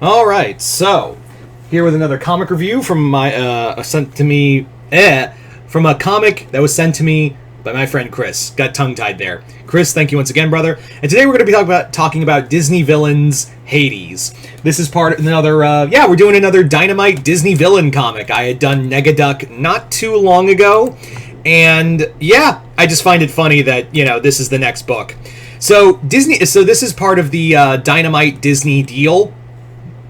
All right, so here with another comic review from my sent to me from a comic that was sent to me by my friend Chris. Got tongue tied there. Chris, thank you once again, brother. And today we're going to be talking about Disney villains Hades. This is part of another we're doing another Dynamite Disney villain comic. I had done Negaduck not too long ago, and yeah, I just find it funny that this is the next book. So this is part of the Dynamite Disney deal.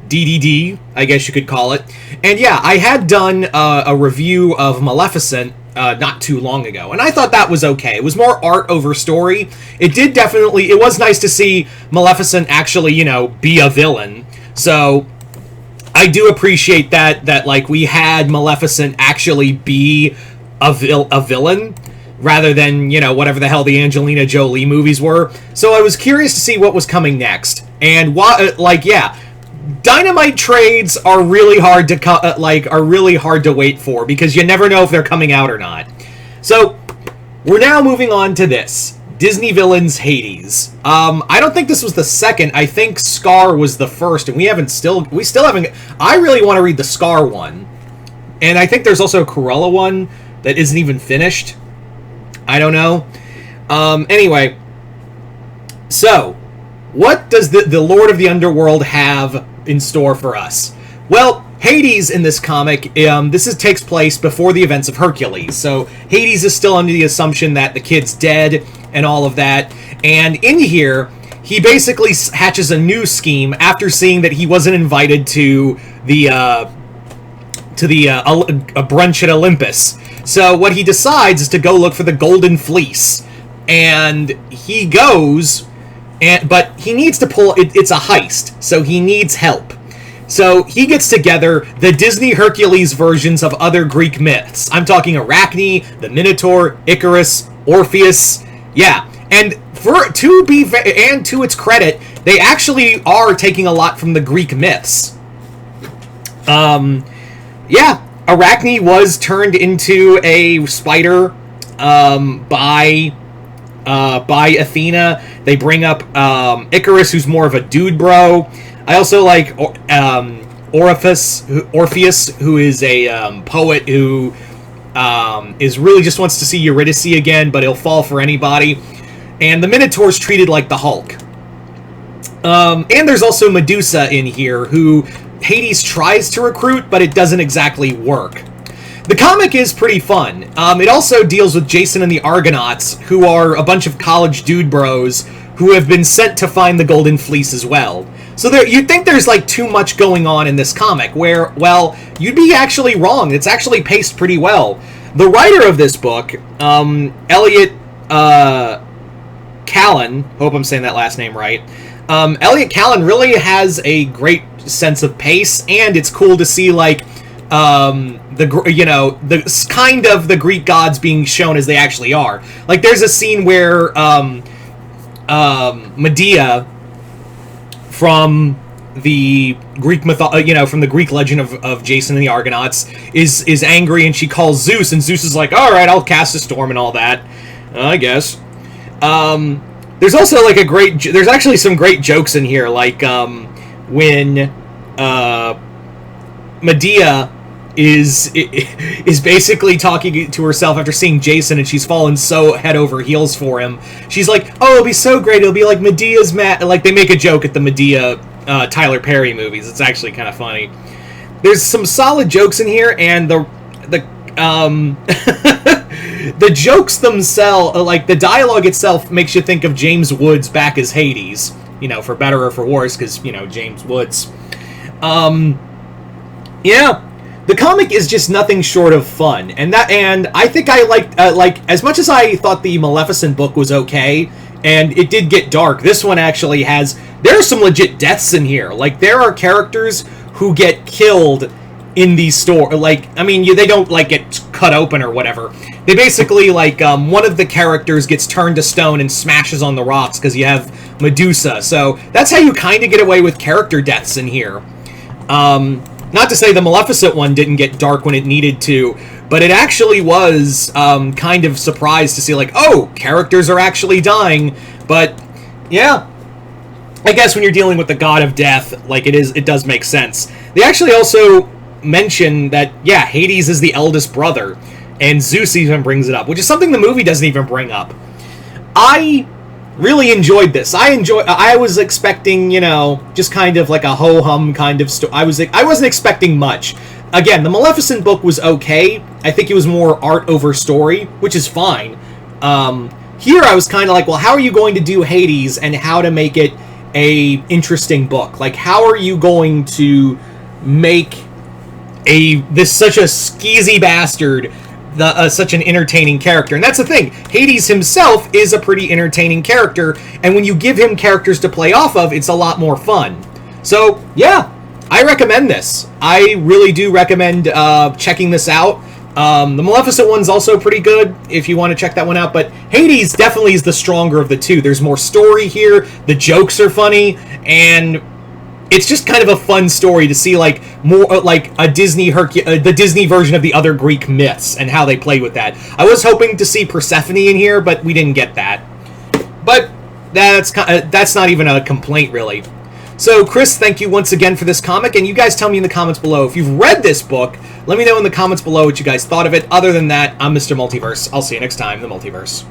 DDD, I guess you could call it. And yeah, I had done a review of Maleficent not too long ago, and I thought that was okay. It was more art over story. It was nice to see Maleficent actually, be a villain. So I do appreciate that like we had Maleficent actually be a villain rather than, whatever the hell the Angelina Jolie movies were. So I was curious to see what was coming next. And Dynamite trades are really hard to wait for because you never know if they're coming out or not. So we're now moving on to this Disney villains Hades. I don't think this was the second. I think Scar was the first, and we still haven't. I really want to read the Scar one, and I think there's also a Cruella one that isn't even finished. I don't know. Anyway, so what does the Lord of the Underworld have in store for us? Well, Hades in this comic, takes place before the events of Hercules. So Hades is still under the assumption that the kid's dead and all of that. And in here, he basically hatches a new scheme after seeing that he wasn't invited to a brunch at Olympus. So what he decides is to go look for the Golden Fleece, and he goes. But he needs to pull... It's a heist, so he needs help. So he gets together the Disney Hercules versions of other Greek myths. I'm talking Arachne, the Minotaur, Icarus, Orpheus. Yeah, and to its credit, they actually are taking a lot from the Greek myths. Arachne was turned into a spider by Athena. They bring up Icarus, who's more of a dude bro. I also like Orpheus, who is a poet who is really just wants to see Eurydice again, but he'll fall for anybody. And the Minotaur's treated like the Hulk. And there's also Medusa in here, who Hades tries to recruit, but it doesn't exactly work. The comic is pretty fun. It also deals with Jason and the Argonauts, who are a bunch of college dude bros who have been sent to find the Golden Fleece as well. So you'd think there's too much going on in this comic, where, well, you'd be actually wrong. It's actually paced pretty well. The writer of this book, Elliot Callan, hope I'm saying that last name right, Elliot Callan really has a great sense of pace, and it's cool to see, the kind of the Greek gods being shown as they actually are. Like, there's a scene where Medea from the Greek from the Greek legend of Jason and the Argonauts is angry, and she calls Zeus, and Zeus is like, all right, I'll cast a storm and all that, I guess. There's also there's actually some great jokes in here, when Medea is basically talking to herself after seeing Jason, and she's fallen so head over heels for him. She's like, oh, it'll be so great, it'll be like Medea's they make a joke at the Medea Tyler Perry movies. It's actually kind of funny. There's some solid jokes in here, and the the jokes themselves, the dialogue itself, makes you think of James Woods back as Hades, for better or for worse, because James Woods. The comic is just nothing short of fun, and I think I liked as much as I thought the Maleficent book was okay, and it did get dark. This one actually there are some legit deaths in here. There are characters who get killed in these stories. They don't get cut open or whatever. They basically one of the characters gets turned to stone and smashes on the rocks because you have Medusa. So that's how you kind of get away with character deaths in here. Not to say the Maleficent one didn't get dark when it needed to, but it actually was kind of surprised to see, oh, characters are actually dying. But, yeah. I guess when you're dealing with the god of death, like it does make sense. They actually also mention that, yeah, Hades is the eldest brother, and Zeus even brings it up, which is something the movie doesn't even bring up. I really enjoyed this. I was expecting, just kind of like a ho-hum kind of story. I wasn't expecting much. Again, the Maleficent book was okay. I think it was more art over story, which is fine. Here I was kind of like, well, how are you going to do Hades and how to make it a interesting book? Like, how are you going to make this such a skeezy bastard such an entertaining character? And that's the thing. Hades himself is a pretty entertaining character, and when you give him characters to play off of, it's a lot more fun. So, yeah, I recommend this. I really do recommend checking this out. The Maleficent one's also pretty good if you want to check that one out, but Hades definitely is the stronger of the two. There's more story here, the jokes are funny, and it's just kind of a fun story to see, like, more like a the Disney version of the other Greek myths and how they play with that. I was hoping to see Persephone in here, but we didn't get that. But that's not even a complaint, really. So, Chris, thank you once again for this comic, and you guys tell me in the comments below if you've read this book. Let me know in the comments below what you guys thought of it. Other than that, I'm Mr. Multiverse. I'll see you next time in the Multiverse.